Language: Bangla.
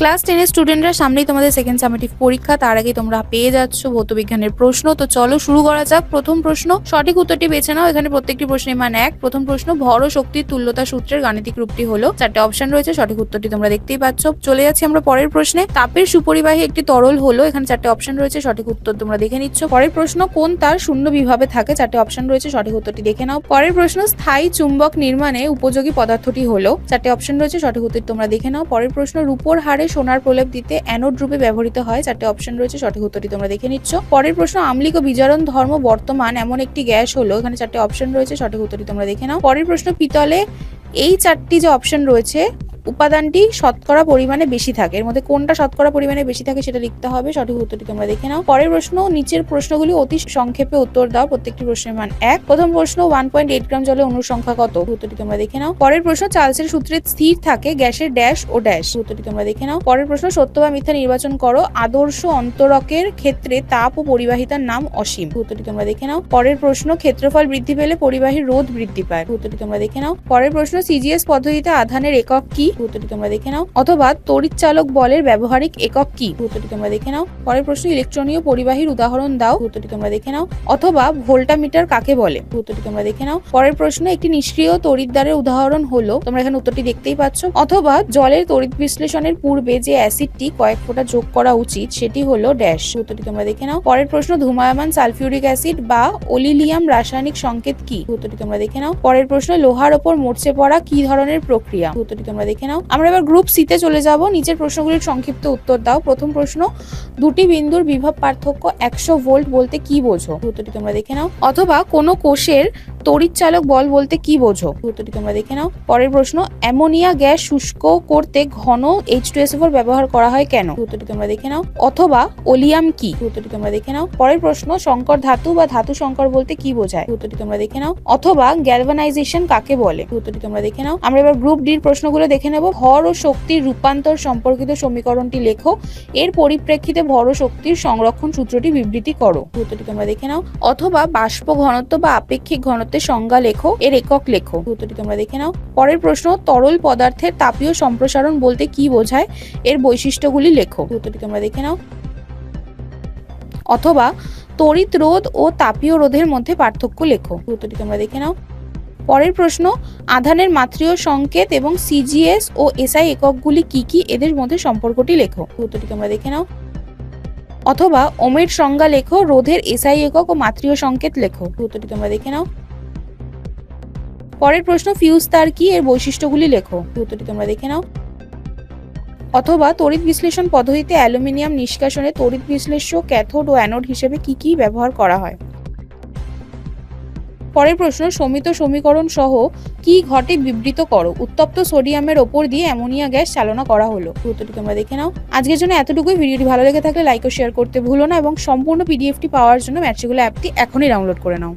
ক্লাস 10 এর স্টুডেন্টরা সামনেই তোমাদের সেকেন্ড সামেটিভ পরীক্ষা, তার আগে তোমরা পেয়ে যাচ্ছ ভৌত বিজ্ঞানের প্রশ্ন। তো চলো শুরু করা যাক। প্রথম প্রশ্ন, সঠিক উত্তরটি বেছে নাও। এখানে প্রত্যেকটি প্রশ্নের মান 1। প্রথম প্রশ্ন, ভর ও শক্তির তুল্যতা সূত্রের গাণিতিক রূপটি হলো। 4টে অপশন রয়েছে, সঠিক উত্তরটি তোমরা দেখতেই পাচ্ছ। চলে যাচ্ছি আমরা পরের প্রশ্নে। তাপের সুপরিবাহী একটি তরল হলো। এখানে 4টে অপশন রয়েছে, সঠিক উত্তর তোমরা দেখে নিচ্ছ। পরের প্রশ্ন, কোন তার শূন্য বিভবে থাকে? 4টে অপশন রয়েছে, সঠিক উত্তরটি দেখে নাও। পরের প্রশ্ন, স্থায়ী চুম্বক নির্মাণে উপযোগী পদার্থটি হলো। 4টে অপশন রয়েছে, সঠিক উত্তরটি তোমরা দেখে নাও। পরের প্রশ্ন, রূপোর হাড়ে সোনার প্রলেপ দিতে অ্যানোড রূপে ব্যবহৃত হয়। 4টে অপশন রয়েছে, সঠিক উত্তরটি তোমরা দেখে নিচ্ছ। পরের প্রশ্ন, আম্লিক ও বিজারণ ধর্ম বর্তমান এমন একটি গ্যাস হলো। এখানে 4টে অপশন রয়েছে, সঠিক উত্তরটি তোমরা দেখে নাও। পরের প্রশ্ন, পিতলে এই 4টি যে অপশন রয়েছে উপাদানটি শতকরা পরিমাণে বেশি থাকে, এর মধ্যে কোনটা শতকরা পরিমাণে বেশি থাকে সেটা লিখতে হবে। সঠিক উত্তরটি তোমরা দেখে নাও। পরের প্রশ্ন, নিচের প্রশ্নগুলি অতি সংক্ষেপে উত্তর দাও। প্রত্যেকটি প্রশ্নের মান 1। প্রথম প্রশ্ন, 1.8 গ্রাম জলে অণুর সংখ্যা কত? উত্তরটি তোমরা দেখে নাও। পরের প্রশ্ন, চার্লসের সূত্রে স্থির থাকে গ্যাসের ড্যাশ ও ড্যাশ। উত্তরটি তোমরা দেখে নাও। পরের প্রশ্ন, সত্য বা মিথ্যা নির্বাচন করো। আদর্শ অন্তরকের ক্ষেত্রে তাপ ও পরিবাহিতার নাম অসীম। উত্তরটি তোমরা দেখে নাও। পরের প্রশ্ন, ক্ষেত্রফল বৃদ্ধি পেলে পরিবাহীর রোধ বৃদ্ধি পায়। উত্তরটি তোমরা দেখে নাও। পরের প্রশ্ন, সিজিএস পদ্ধতিতে আধানের একক কি? উত্তরটি তোমরা দেখে নাও। অথবা তড়িৎ চালক বলের ব্যবহারিক একক কি? উত্তরটি তোমরা দেখে নাও। পরের প্রশ্ন, ইলেকট্রনীয় পরিবাহীর উদাহরণ দাও। উত্তরটি তোমরা দেখে নাও। অথবা ভোল্টামিটার কাকে বলে? উত্তরটি তোমরা দেখে নাও। পরের প্রশ্ন, একটি নিষ্ক্রিয় তড়িৎদ্বারের উদাহরণ হলো। তোমরা এখানে উত্তরটি দেখতেই পাচ্ছ। অথবা জলের তড়িৎ বিশ্লেষণের পূর্বে যে অ্যাসিডটি কয়েক ফোঁটা যোগ করা উচিত সেটি হলো ড্যাশ। উত্তরটি তোমরা দেখে নাও। পরের প্রশ্ন, ধূমায়মান সালফিউরিক অ্যাসিড বা ওলিলিয়াম রাসায়নিক সংকেত কি? উত্তরটি তোমরা দেখে নাও। পরের প্রশ্ন, লোহার ওপর মরচে পড়া কি ধরনের প্রক্রিয়া? উত্তরটি তোমরা দেখে নাও। আমরা এবার গ্রুপ সিতে চলে যাব। নিচের প্রশ্নগুলির সংক্ষিপ্ত উত্তর দাও। প্রথম প্রশ্ন, দুটি বিন্দুর বিভব পার্থক্য 100 ভোল্ট বলতে কি বোঝো? উত্তরটি তোমরা দেখে নাও। অথবা কোনো কোষের তড়িৎ চালক বল বলতে কি বোঝো? উত্তরটি তোমরা দেখে নাও। পরের প্রশ্ন, অ্যামোনিয়া গ্যাস শুষ্ক করতে ঘন H2SO4 ব্যবহার করা হয় কেন? উত্তরটি তোমরা দেখে নাও। অথবা ওলিয়াম কি? উত্তরটি তোমরা দেখে নাও। পরের প্রশ্ন, সংকর ধাতু বা ধাতু সংকর বলতে কি বোঝায়? উত্তরটি তোমরা দেখে নাও। অথবা গ্যালভানাইজেশন কাকে বলে? উত্তরটি তোমরা দেখে নাও। আমরা এবার গ্রুপ ডির প্রশ্নগুলো দেখে নেব। ভর ও শক্তির রূপান্তর সম্পর্কিত সমীকরণটি লেখো। এর পরিপ্রেক্ষিতে ভর ও শক্তির সংরক্ষণ সূত্রটি বিবৃতি করো। উত্তরটি তোমরা দেখে নাও। অথবা বাষ্প ঘনত্ব বা আপেক্ষিক ঘনত্বের সংজ্ঞা লেখো, এর একক লেখো। উত্তরটি তোমরা দেখে নাও। পরের প্রশ্ন, তরল পদার্থের তাপীয় সম্প্রসারণ বলতে কি বোঝায়? এর বৈশিষ্ট্যগুলি লেখো। উত্তরটি তোমরা দেখে নাও। অথবা তড়িৎ রোধ ও তাপীয় রোধের মধ্যে পার্থক্য লেখো। উত্তরটি তোমরা দেখে নাও। পরের প্রশ্ন, আধানের মাত্রীয় সংকেত এবং সিজিএস ও এসআই এককগুলি কি কি, এদের মধ্যে সম্পর্কটি লেখো। উত্তরটি তোমরা দেখে নাও। অথবা ওমের সংজ্ঞা লেখো, রোধের এসআই একক ও মাত্রীয় সংকেত লেখো। উত্তরটি তোমরা দেখে নাও। পরের প্রশ্ন, ফিউজ তার কি, এর বৈশিষ্ট্যগুলি লেখো। উত্তরটি তোমরা দেখে নাও। অথবা তড়িৎ বিশ্লেষণ পদ্ধতিতে অ্যালুমিনিয়াম নিষ্কাশনে তড়িৎ বিশ্লেষ্য ক্যাথোড ও অ্যানোড হিসেবে কি কি ব্যবহার করা হয়? পরের প্রশ্ন, সমিত সমীকরণ সহ কি ঘটে বিবৃত করো। উত্তপ্ত সোডিয়ামের ওপর দিয়ে অ্যামোনিয়া গ্যাস চালনা করা হলো। উত্তরটি তোমরা দেখে নাও। আজকের জন্য এতটুকুই। ভিডিওটি ভালো লেগে থাকলে লাইক ও শেয়ার করতে ভুলো না এবং সম্পূর্ণ পিডিএফটি পাওয়ার জন্য ম্যাথ্রিকুলা অ্যাপটি এখনই ডাউনলোড করে নাও।